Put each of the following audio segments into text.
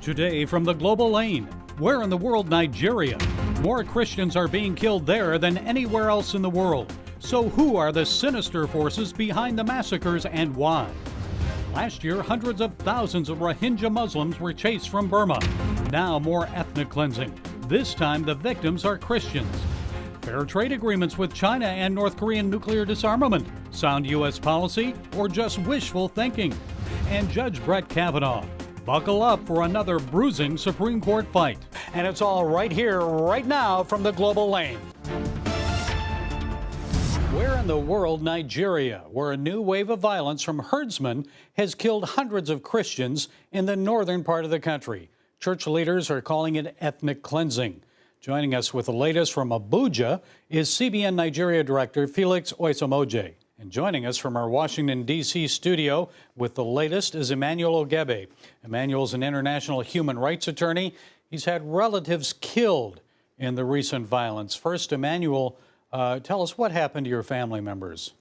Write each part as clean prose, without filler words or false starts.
Today from the global lane, where in the world Nigeria? More Christians are being killed there than anywhere else in the world. So who are the sinister forces behind the massacres and why? Last year, hundreds of thousands of Rohingya Muslims were chased from Burma. Now more ethnic cleansing. This time the victims are Christians. Fair trade agreements with China and North Korean nuclear disarmament. Sound U.S. policy or just wishful thinking? And Judge Kavanaugh. Buckle up for another bruising Supreme Court fight. And it's all right here, right now from the global lane. Where in the world Nigeria, where a new wave of violence from herdsmen has killed hundreds of Christians in the northern part of the country. Church leaders are calling it ethnic cleansing. Joining us with the latest from Abuja is CBN Nigeria Director Felix Oisamoje. And joining us from our Washington, D.C. studio with the latest is Emmanuel Ogebe. Emmanuel's an international human rights attorney. He's had relatives killed in the recent violence. First, Emmanuel, tell us what happened to your family members.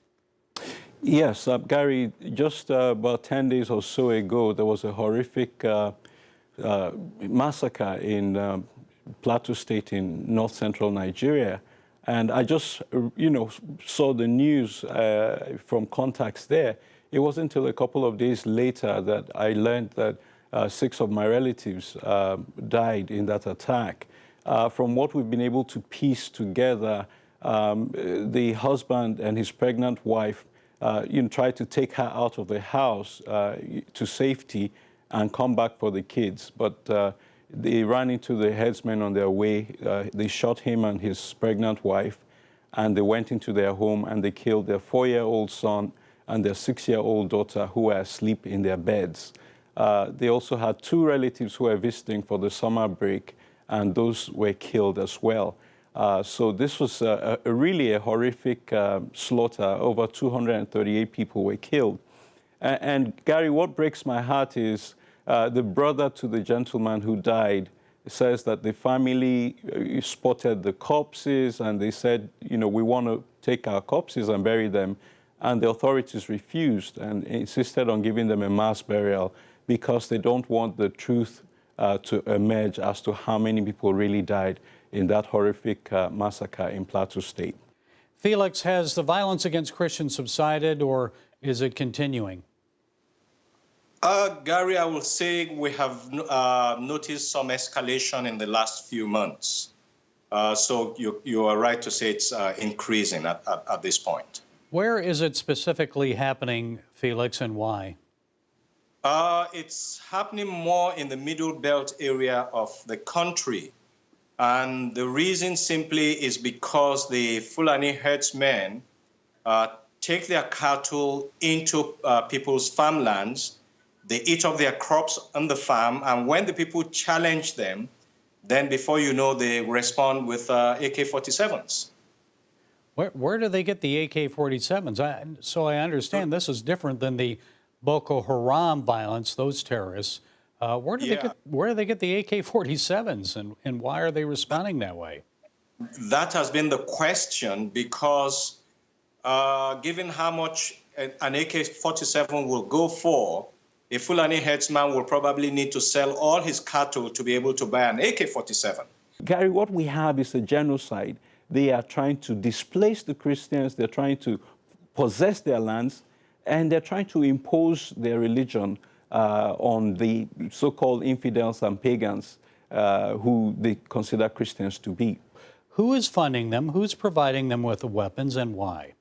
Yes, Gary, just about 10 days or so ago, there was a horrific massacre in Plateau State in north-central Nigeria. And I just, saw the news from contacts there. It wasn't until a couple of days later that I learned that 6 of my relatives died in that attack. From what we've been able to piece together, the husband and his pregnant wife tried to take her out of the house to safety and come back for the kids. But they ran into the herdsmen on their way. They shot him and his pregnant wife, and they went into their home and they killed their 4-year-old son and their 6-year-old daughter who were asleep in their beds. They also had 2 relatives who were visiting for the summer break, and those were killed as well. So this was really a horrific slaughter. Over 238 people were killed. And Gary, what breaks my heart is the brother to the gentleman who died says that the family spotted the corpses and they said, we want to take our corpses and bury them. And the authorities refused and insisted on giving them a mass burial because they don't want the truth to emerge as to how many people really died in that horrific massacre in Plateau State. Felix, has the violence against Christians subsided or is it continuing? Gary, I will say we have noticed some escalation in the last few months. So you are right to say it's increasing at this point. Where is it specifically happening, Felix, and why? It's happening more in the Middle Belt area of the country. And the reason simply is because the Fulani herdsmen take their cattle into people's farmlands. They eat up their crops on the farm, and when the people challenge them, then before you know, they respond with AK-47s. Where do they get the AK-47s? So I understand this is different than the Boko Haram violence, those terrorists. Where do they get the AK-47s, and why are they responding that way? That has been the question because given how much an AK-47 will go for, a Fulani herdsman will probably need to sell all his cattle to be able to buy an AK-47. Gary, what we have is a genocide. They are trying to displace the Christians, they're trying to possess their lands, and they're trying to impose their religion on the so-called infidels and pagans who they consider Christians to be. Who is funding them? Who's providing them with the weapons and why?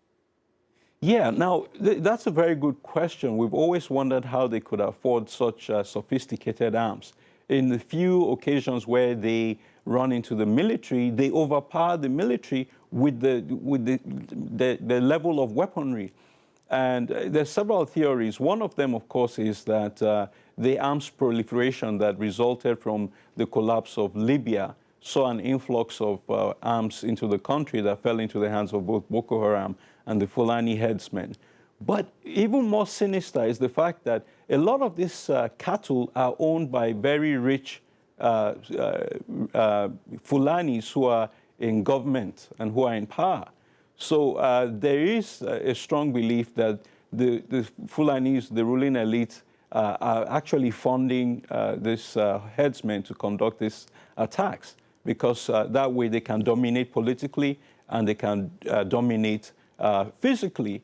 Yeah, now, that's a very good question. We've always wondered how they could afford such sophisticated arms. In the few occasions where they run into the military, they overpower the military with the level of weaponry. And there's several theories. One of them, of course, is that the arms proliferation that resulted from the collapse of Libya saw an influx of arms into the country that fell into the hands of both Boko Haram and the Fulani herdsmen. But even more sinister is the fact that a lot of these cattle are owned by very rich Fulanis who are in government and who are in power. So there is a strong belief that the Fulanis, the ruling elite, are actually funding these herdsmen to conduct these attacks, because that way they can dominate politically and they can dominate physically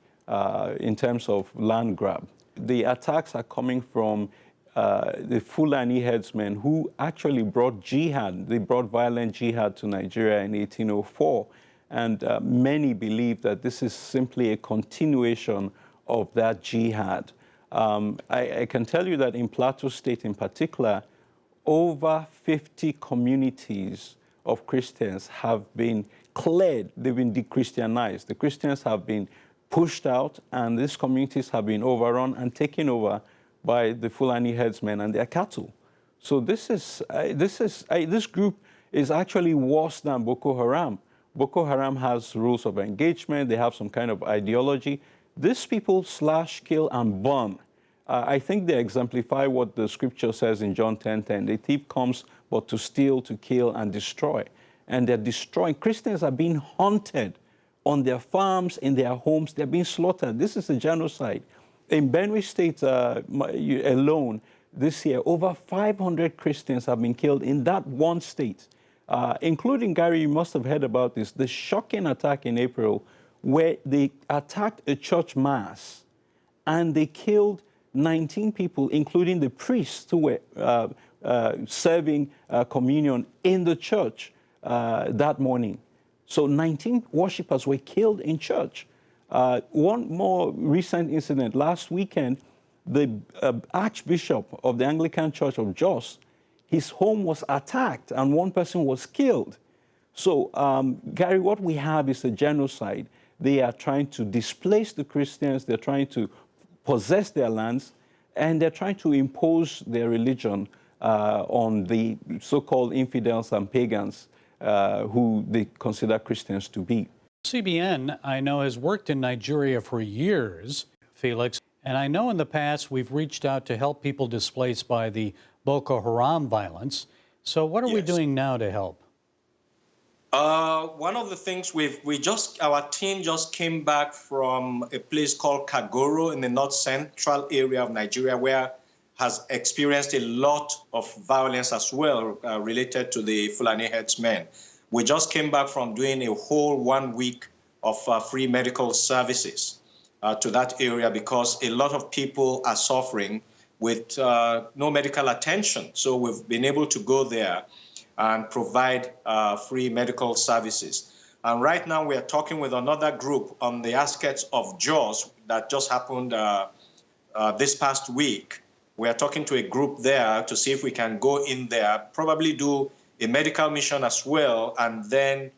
in terms of land grab. The attacks are coming from the Fulani herdsmen who actually brought jihad. They brought violent jihad to Nigeria in 1804. And many believe that this is simply a continuation of that jihad. I can tell you that in Plateau State in particular, over 50 communities of Christians have been cleared. They've been de-Christianized. The Christians have been pushed out, and these communities have been overrun and taken over by the Fulani herdsmen and their cattle. So this group is actually worse than Boko Haram. Boko Haram has rules of engagement. They have some kind of ideology. These people slash, kill, and burn. I think they exemplify what the scripture says in John 10:10. The thief comes but to steal, to kill, and destroy. And they're destroying. Christians are being hunted on their farms, in their homes. They're being slaughtered. This is a genocide. In Benue State alone, this year, over 500 Christians have been killed in that one state, including, Gary, you must have heard about this, the shocking attack in April where they attacked a church mass and they killed 19 people, including the priests who were serving communion in the church that morning. So 19 worshippers were killed in church. One more recent incident, last weekend, the Archbishop of the Anglican Church of Jos, his home was attacked and one person was killed. So, Gary, what we have is a genocide. They are trying to displace the Christians, they're trying to possess their lands, and they're trying to impose their religion on the so-called infidels and pagans who they consider Christians to be. CBN, I know, has worked in Nigeria for years, Felix, and I know in the past we've reached out to help people displaced by the Boko Haram violence. So what are we doing now to help? One of the things our team just came back from a place called Kagoro in the north central area of Nigeria, where has experienced a lot of violence as well related to the Fulani herdsmen. We just came back from doing a whole 1 week of free medical services to that area because a lot of people are suffering with no medical attention. So we've been able to go there and provide free medical services. And right now we are talking with another group on the outskirts of Jos that just happened this past week. We are talking to a group there to see if we can go in there, probably do a medical mission as well, and then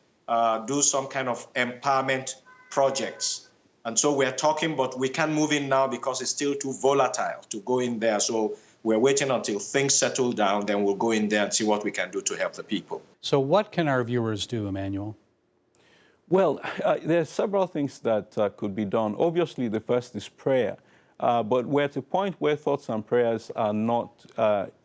do some kind of empowerment projects. And so we're talking, but we can't move in now because it's still too volatile to go in there. So we're waiting until things settle down, then we'll go in there and see what we can do to help the people. So what can our viewers do, Emmanuel? Well, there are several things that could be done. Obviously, the first is prayer. But we're at a point where thoughts and prayers are not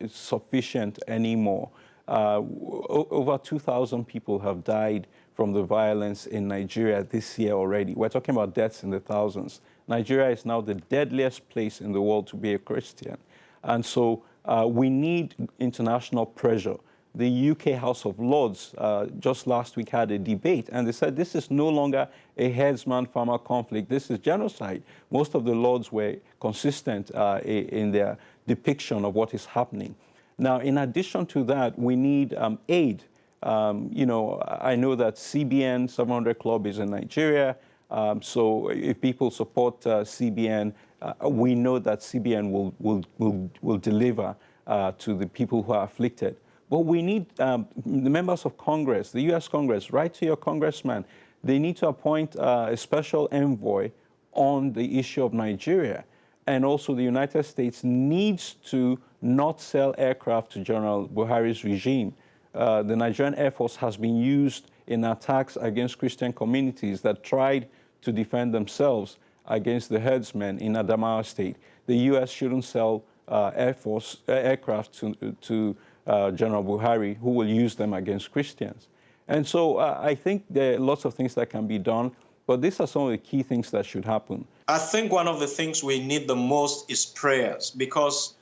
sufficient anymore. Over 2,000 people have died from the violence in Nigeria this year already. We're talking about deaths in the thousands. Nigeria is now the deadliest place in the world to be a Christian. And so we need international pressure. The UK House of Lords just last week had a debate, and they said this is no longer a herdsman-farmer conflict. This is genocide. Most of the Lords were consistent in their depiction of what is happening. Now, in addition to that, we need aid. You know, I know that CBN 700 Club is in Nigeria, so if people support CBN, we know that CBN will deliver to the people who are afflicted. But we need the members of Congress, the U.S. Congress, write to your congressman. They need to appoint a special envoy on the issue of Nigeria. And also the United States needs to not sell aircraft to General Buhari's regime. The Nigerian Air Force has been used in attacks against Christian communities that tried to defend themselves against the herdsmen in Adamawa State. The U.S. shouldn't sell aircraft to General Buhari, who will use them against Christians. And so I think there are lots of things that can be done. But these are some of the key things that should happen. I think one of the things we need the most is prayers, because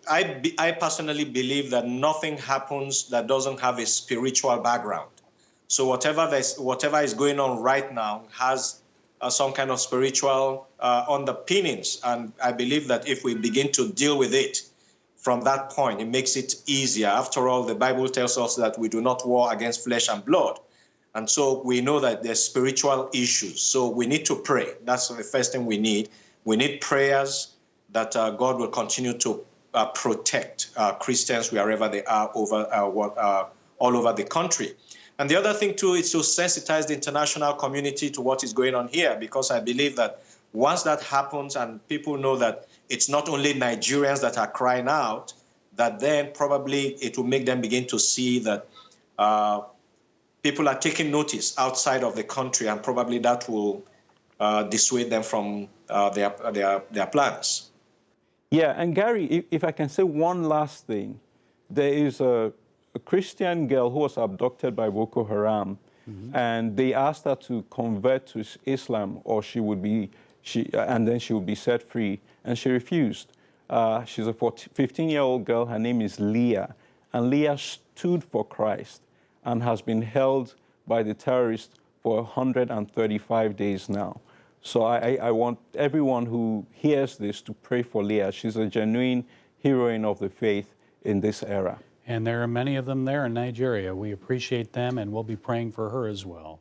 I personally believe that nothing happens that doesn't have a spiritual background. So whatever is going on right now has some kind of spiritual underpinnings. And I believe that if we begin to deal with it from that point, it makes it easier. After all, the Bible tells us that we do not war against flesh and blood. And so we know that there's spiritual issues. So we need to pray. That's the first thing we need. We need prayers that God will continue to protect Christians wherever they are all over the country. And the other thing, too, is to sensitize the international community to what is going on here, because I believe that once that happens and people know that it's not only Nigerians that are crying out, that then probably it will make them begin to see that people are taking notice outside of the country, and probably that will dissuade them from their plans. Yeah, and Gary, if I can say one last thing, there is a Christian girl who was abducted by Boko Haram, and they asked her to convert to Islam, or and then she would be set free, and she refused. She's a 15-year-old girl. Her name is Leah, and Leah stood for Christ and has been held by the terrorists for 135 days now. So I want everyone who hears this to pray for Leah. She's a genuine heroine of the faith in this era. And there are many of them there in Nigeria. We appreciate them, and we'll be praying for her as well.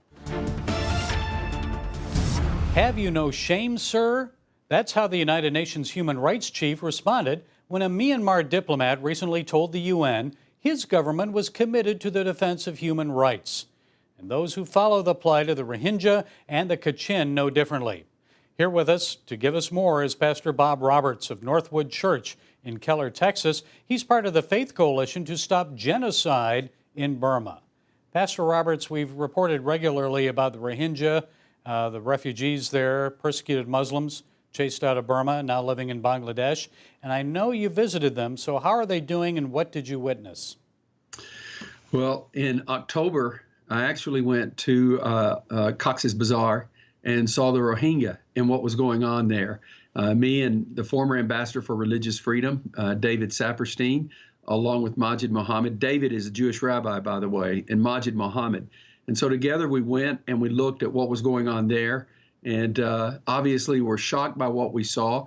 Have you no shame, sir? That's how the United Nations Human Rights Chief responded when a Myanmar diplomat recently told the UN his government was committed to the defense of human rights. And those who follow the plight of the Rohingya and the Kachin know differently. Here with us to give us more is Pastor Bob Roberts of Northwood Church in Keller, Texas. He's part of the Faith Coalition to Stop Genocide in Burma. Pastor Roberts, we've reported regularly about the Rohingya, the refugees there, persecuted Muslims, chased out of Burma, now living in Bangladesh. And I know you visited them, so how are they doing and what did you witness? Well, in October, I actually went to Cox's Bazar and saw the Rohingya and what was going on there. Me and the former ambassador for religious freedom, David Saperstein, along with Majid Mohammed. David is a Jewish rabbi, by the way, and Majid Mohammed. And so together we went and we looked at what was going on there. And obviously we're shocked by what we saw.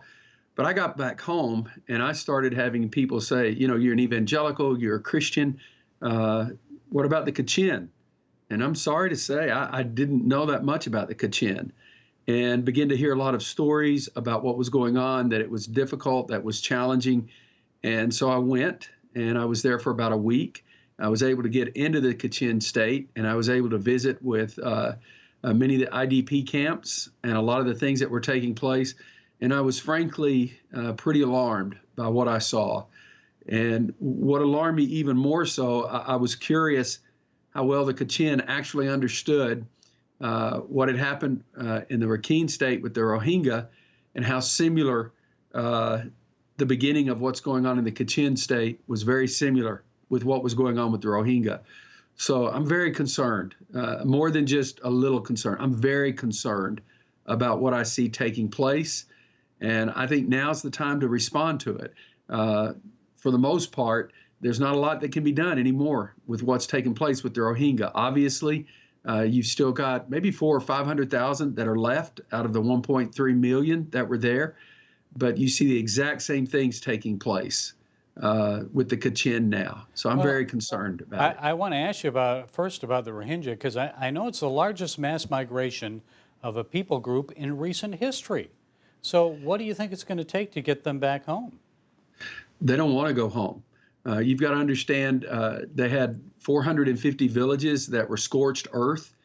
But I got back home and I started having people say, you know, you're an evangelical, you're a Christian. What about the Kachin? And I'm sorry to say, I didn't know that much about the Kachin, and began to hear a lot of stories about what was going on, that it was difficult, that was challenging. And so I went, and I was there for about a week. I was able to get into the Kachin state, and I was able to visit with many of the IDP camps and a lot of the things that were taking place. And I was frankly pretty alarmed by what I saw. And what alarmed me even more so, I was curious how well the Kachin actually understood what had happened in the Rakhine state with the Rohingya, and how similar the beginning of what's going on in the Kachin state was very similar with what was going on with the Rohingya. So I'm very concerned, more than just a little concerned. I'm very concerned about what I see taking place, and I think now's the time to respond to it. For the most part, there's not a lot that can be done anymore with what's taking place with the Rohingya. Obviously, you've still got maybe 400,000 or 500,000 that are left out of the 1.3 million that were there, but you see the exact same things taking place with the Kachin now. So I'm very concerned about it. I want to ask you first about the Rohingya, because I know it's the largest mass migration of a people group in recent history. So what do you think it's going to take to get them back home? They don't want to go home. You've got to understand they had 450 villages that were scorched earth.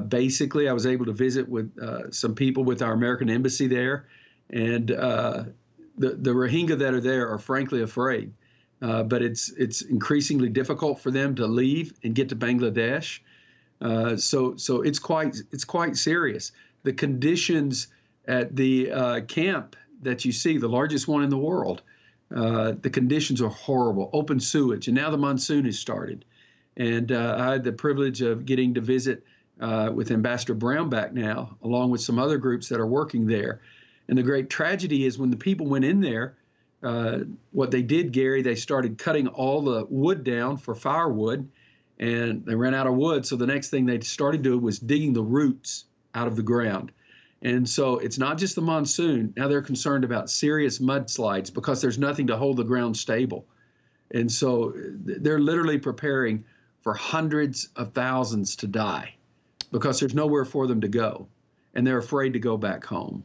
Basically, I was able to visit with some people with our American embassy there, and the Rohingya that are there are frankly afraid. But it's increasingly difficult for them to leave and get to Bangladesh. So it's quite serious. The conditions at the camp that you see, the largest one in the world, the conditions are horrible, open sewage, and now the monsoon has started. And I had the privilege of getting to visit with Ambassador Brownback now, along with some other groups that are working there. And the great tragedy is when the people went in there, what they did, Gary, they started cutting all the wood down for firewood, and they ran out of wood. So the next thing they started doing was digging the roots out of the ground. And so it's not just the monsoon. Now they're concerned about serious mudslides because there's nothing to hold the ground stable. And so they're literally preparing for hundreds of thousands to die because there's nowhere for them to go. And they're afraid to go back home.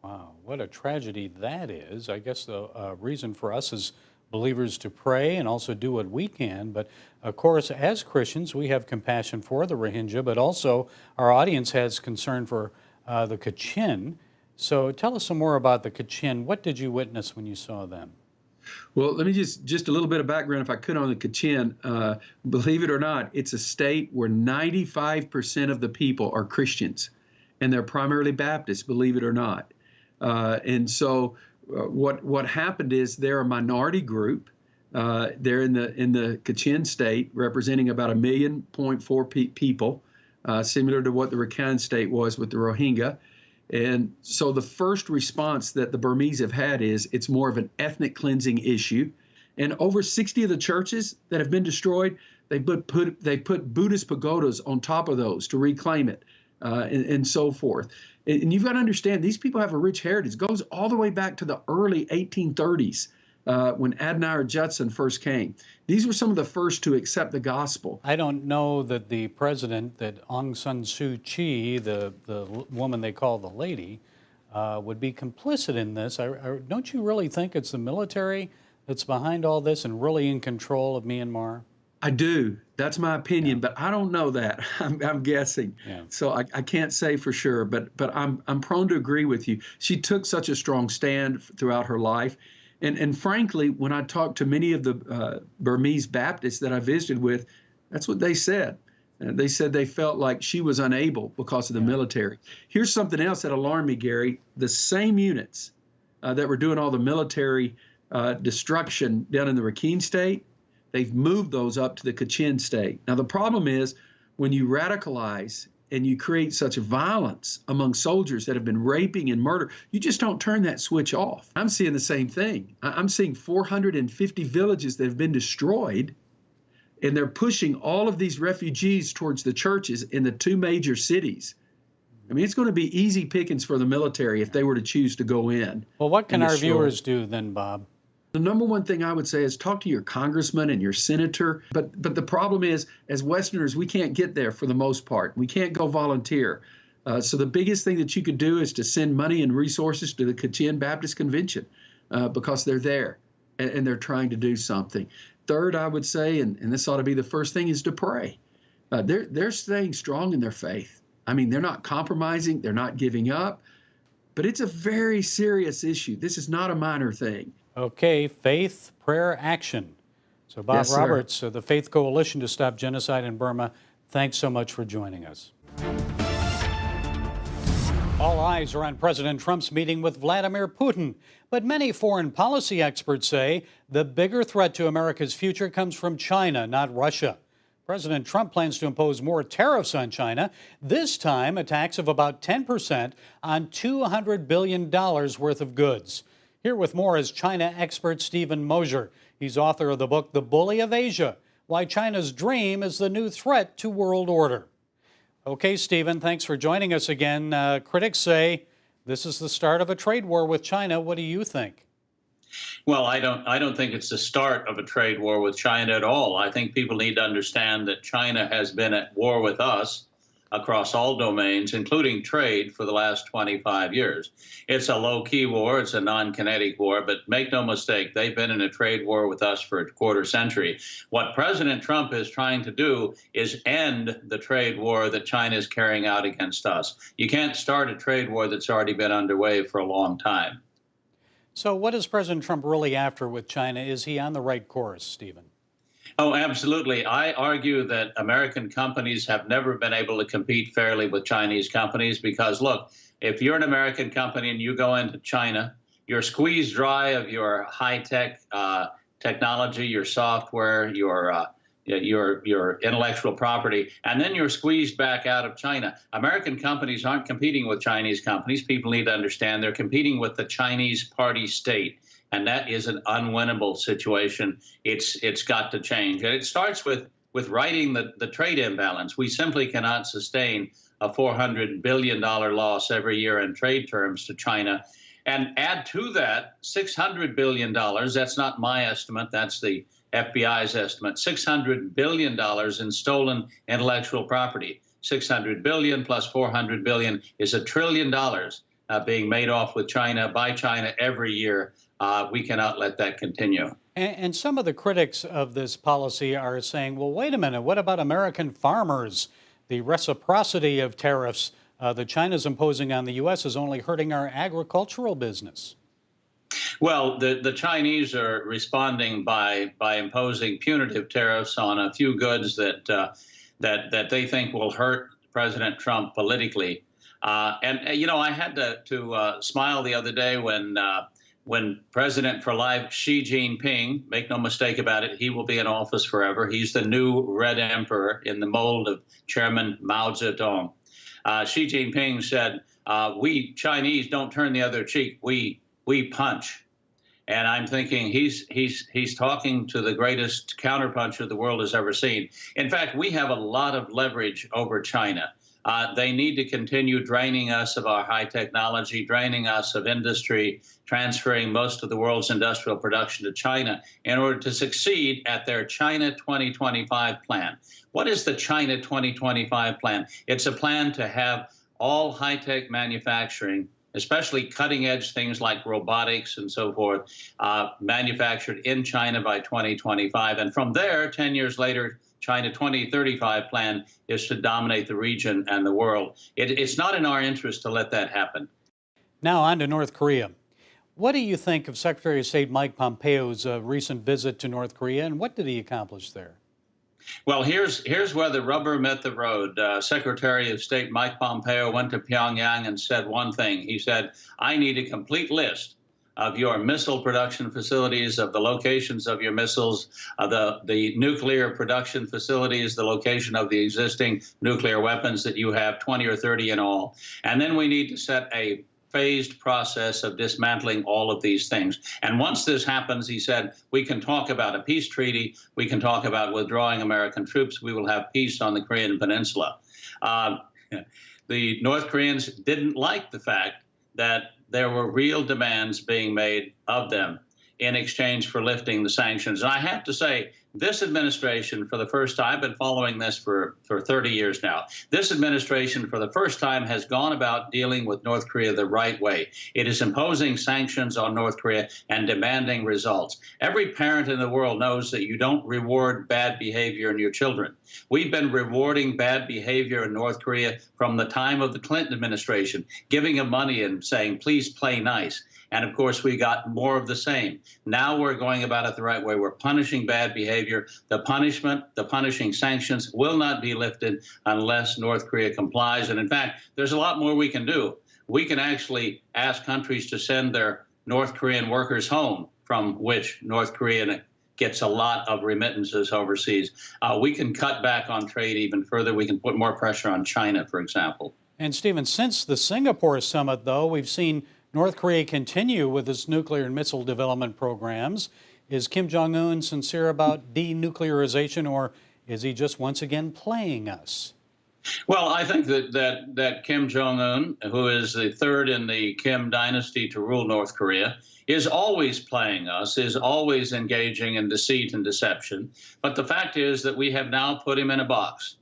Wow, what a tragedy that is. I guess the reason for us as believers to pray and also do what we can. But of course, as Christians, we have compassion for the Rohingya, but also our audience has concern for the Kachin. So tell us some more about the Kachin. What did you witness when you saw them? Well, let me just a little bit of background, if I could, on the Kachin. Believe it or not, it's a state where 95% of the people are Christians, and they're primarily Baptists, believe it or not. And so what happened is they're a minority group. They're in the Kachin state, representing about 1.4 million people, similar to what the Rakhine state was with the Rohingya. And so the first response that the Burmese have had is it's more of an ethnic cleansing issue. And over 60 of the churches that have been destroyed, they put Buddhist pagodas on top of those to reclaim it, and so forth. And you've got to understand, these people have a rich heritage. It goes all the way back to the early 1830s when Adoniram Judson first came. These were some of the first to accept the gospel. I don't know that the president, that Aung San Suu Kyi, the woman they call the lady, would be complicit in this. Don't you really think it's the military that's behind all this and really in control of Myanmar? I do. That's my opinion, but I don't know that. I'm guessing. Yeah. So I can't say for sure, but I'm prone to agree with you. She took such a strong stand throughout her life. And frankly, when I talked to many of the Burmese Baptists that I visited with, that's what they said. They said they felt like she was unable because of the military. Here's something else that alarmed me, Gary. The same units that were doing all the military destruction down in the Rakhine state, they've moved those up to the Kachin state. Now, the problem is when you radicalize and you create such violence among soldiers that have been raping and murder, you just don't turn that switch off. I'm seeing the same thing. I'm seeing 450 villages that have been destroyed, and they're pushing all of these refugees towards the churches in the two major cities. I mean, it's going to be easy pickings for the military if they were to choose to go in. Well, what can our viewers do then, Bob? The number one thing I would say is talk to your congressman and your senator. But the problem is, as Westerners, we can't get there for the most part. We can't go volunteer. So the biggest thing that you could do is to send money and resources to the Kachin Baptist Convention because they're there and they're trying to do something. Third, I would say, and this ought to be the first thing, is to pray. They're staying strong in their faith. I mean, they're not compromising. They're not giving up. But it's a very serious issue. This is not a minor thing. Okay, faith, prayer, action. So Bob Roberts of the Faith Coalition to Stop Genocide in Burma, thanks so much for joining us. All eyes are on President Trump's meeting with Vladimir Putin, but many foreign policy experts say the bigger threat to America's future comes from China, not Russia. President Trump plans to impose more tariffs on China, this time a tax of about 10% on $200 billion worth of goods. Here with more is China expert Stephen Mosier. He's author of the book, The Bully of Asia, Why China's Dream is the New Threat to World Order. Okay, Stephen, thanks for joining us again. Critics say this is the start of a trade war with China. What do you think? Well, I don't think it's the start of a trade war with China at all. I think people need to understand that China has been at war with us across all domains, including trade, for the last 25 years. It's a low-key war. It's a non-kinetic war. But make no mistake, they've been in a trade war with us for a quarter century. What President Trump is trying to do is end the trade war that China is carrying out against us. You can't start a trade war that's already been underway for a long time. So what is President Trump really after with China? Is he on the right course, Stephen? Oh, absolutely. I argue that American companies have never been able to compete fairly with Chinese companies because, look, if you're an American company and you go into China, you're squeezed dry of your high-tech technology, your software, your your intellectual property, and then you're squeezed back out of China. American companies aren't competing with Chinese companies. People need to understand they're competing with the Chinese party state, and that is an unwinnable situation. It's got to change, and it starts with righting the trade imbalance. We simply cannot sustain a $400 billion loss every year in trade terms to China. And add to that $600 billion, that's not my estimate, that's the FBI's estimate, $600 billion in stolen intellectual property. 600 billion plus 400 billion is $1 trillion being made off with China, by China every year. We cannot let that continue. And some of the critics of this policy are saying, well, wait a minute, what about American farmers? The reciprocity of tariffs that China's imposing on the U.S. is only hurting our agricultural business. Well, the Chinese are responding by imposing punitive tariffs on a few goods that they think will hurt President Trump politically. And you know, I had to smile the other day when President for Life Xi Jinping, make no mistake about it, he will be in office forever. He's the new Red Emperor in the mold of Chairman Mao Zedong. Xi Jinping said, "We Chinese don't turn the other cheek. We punch." And I'm thinking he's talking to the greatest counterpuncher the world has ever seen. In fact, we have a lot of leverage over China. They need to continue draining us of our high technology, draining us of industry, transferring most of the world's industrial production to China in order to succeed at their China 2025 plan. What is the China 2025 plan? It's a plan to have all high-tech manufacturing, especially cutting-edge things like robotics and so forth, manufactured in China by 2025. And from there, 10 years later, China 2035 plan is to dominate the region and the world. It's not in our interest to let that happen. Now on to North Korea. What do you think of Secretary of State Mike Pompeo's recent visit to North Korea, and what did he accomplish there? Well, here's where the rubber met the road. Secretary of State Mike Pompeo went to Pyongyang and said one thing. He said, "I need a complete list of your missile production facilities, of the locations of your missiles, the nuclear production facilities, the location of the existing nuclear weapons that you have, 20 or 30 in all. And then we need to set a phased process of dismantling all of these things. And once this happens," he said, "we can talk about a peace treaty. We can talk about withdrawing American troops. We will have peace on the Korean Peninsula." The North Koreans didn't like the fact that there were real demands being made of them in exchange for lifting the sanctions. And I have to say, this administration, for the first time, I've been following this for 30 years now, this administration, for the first time, has gone about dealing with North Korea the right way. It is imposing sanctions on North Korea and demanding results. Every parent in the world knows that you don't reward bad behavior in your children. We've been rewarding bad behavior in North Korea from the time of the Clinton administration, giving them money and saying, "Please play nice." And of course, we got more of the same. Now we're going about it the right way. We're punishing bad behavior. The punishing sanctions will not be lifted unless North Korea complies. And in fact, there's a lot more we can do. We can actually ask countries to send their North Korean workers home, from which North Korea gets a lot of remittances overseas. We can cut back on trade even further. We can put more pressure on China, for example. And Stephen, since the Singapore summit, though, we've seen North Korea continue with its nuclear and missile development programs. Is Kim Jong-un sincere about denuclearization, or is he just once again playing us? Well, I think that Kim Jong-un, who is the third in the Kim dynasty to rule North Korea, is always playing us, is always engaging in deceit and deception. But the fact is that we have now put him in a box.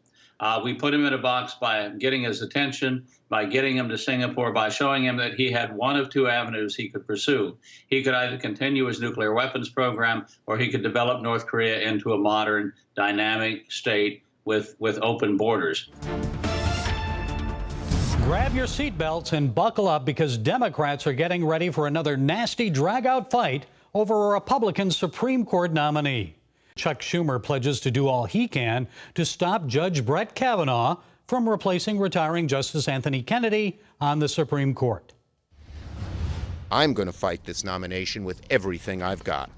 We put him in a box by getting his attention, by getting him to Singapore, by showing him that he had one of two avenues he could pursue. He could either continue his nuclear weapons program, or he could develop North Korea into a modern, dynamic state with open borders. Grab your seatbelts and buckle up, because Democrats are getting ready for another nasty drag-out fight over a Republican Supreme Court nominee. Chuck Schumer pledges to do all he can to stop Judge Brett Kavanaugh from replacing retiring Justice Anthony Kennedy on the Supreme Court. I'm going to fight this nomination with everything I've got.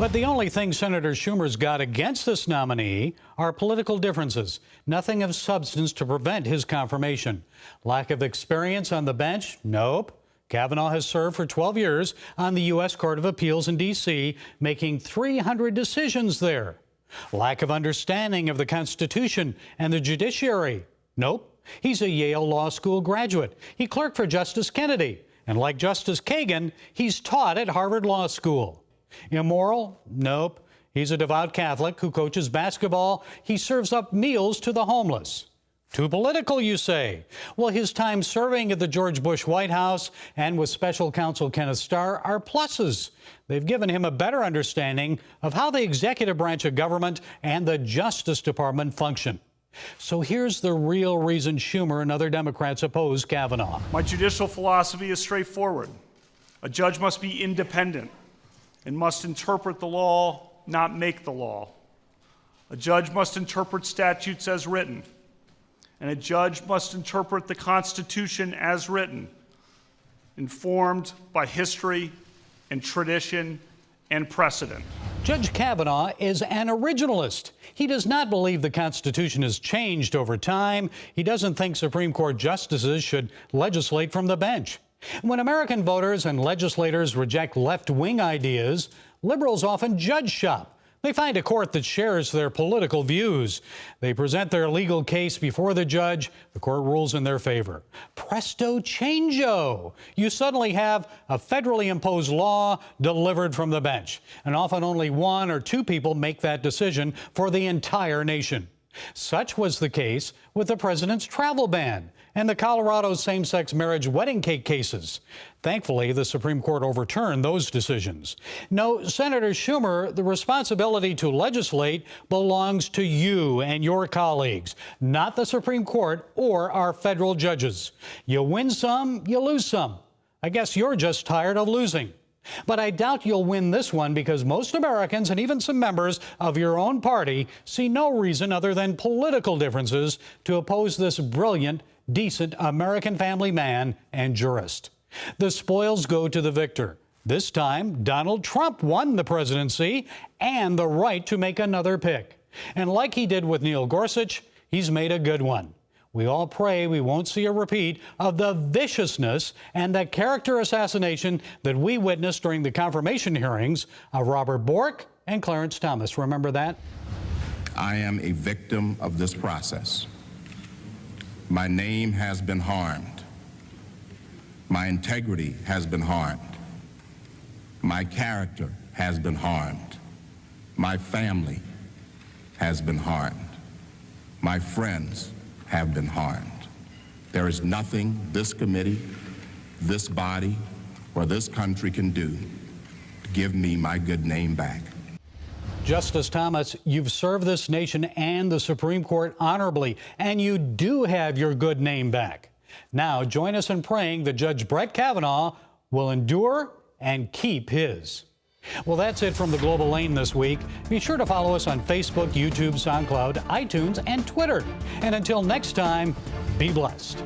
But the only thing Senator Schumer's got against this nominee are political differences. Nothing of substance to prevent his confirmation. Lack of experience on the bench? Nope. Kavanaugh has served for 12 years on the U.S. Court of Appeals in D.C., making 300 decisions there. Lack of understanding of the Constitution and the judiciary? Nope. He's a Yale Law School graduate. He clerked for Justice Kennedy. And like Justice Kagan, he's taught at Harvard Law School. Immoral? Nope. He's a devout Catholic who coaches basketball. He serves up meals to the homeless. Too political, you say? Well, his time serving at the George Bush White House and with special counsel Kenneth Starr are pluses. They've given him a better understanding of how the executive branch of government and the Justice Department function. So here's the real reason Schumer and other Democrats oppose Kavanaugh. My judicial philosophy is straightforward. A judge must be independent and must interpret the law, not make the law. A judge must interpret statutes as written, and a judge must interpret the Constitution as written, informed by history and tradition and precedent. Judge Kavanaugh is an originalist. He does not believe the Constitution has changed over time. He doesn't think Supreme Court justices should legislate from the bench. When American voters and legislators reject left-wing ideas, liberals often judge shop. They find a court that shares their political views. They present their legal case before the judge. The court rules in their favor. Presto changeo. You suddenly have a federally imposed law delivered from the bench. And often only one or two people make that decision for the entire nation. Such was the case with the president's travel ban and the Colorado same-sex marriage wedding cake cases. Thankfully, the Supreme Court overturned those decisions. No, Senator Schumer, the responsibility to legislate belongs to you and your colleagues, not the Supreme Court or our federal judges. You win some, you lose some. I guess you're just tired of losing. But I doubt you'll win this one because most Americans and even some members of your own party see no reason other than political differences to oppose this brilliant, decent American family man and jurist. The spoils go to the victor. This time, Donald Trump won the presidency and the right to make another pick. And like he did with Neil Gorsuch, he's made a good one. We all pray we won't see a repeat of the viciousness and the character assassination that we witnessed during the confirmation hearings of Robert Bork and Clarence Thomas. Remember that? I am a victim of this process. My name has been harmed. My integrity has been harmed. My character has been harmed. My family has been harmed. My friends have been harmed. There is nothing this committee, this body, or this country can do to give me my good name back. Justice Thomas, you've served this nation and the Supreme Court honorably, and you do have your good name back. Now, join us in praying that Judge Brett Kavanaugh will endure and keep his. Well, that's it from the Global Lane this week. Be sure to follow us on Facebook, YouTube, SoundCloud, iTunes, and Twitter. And until next time, be blessed.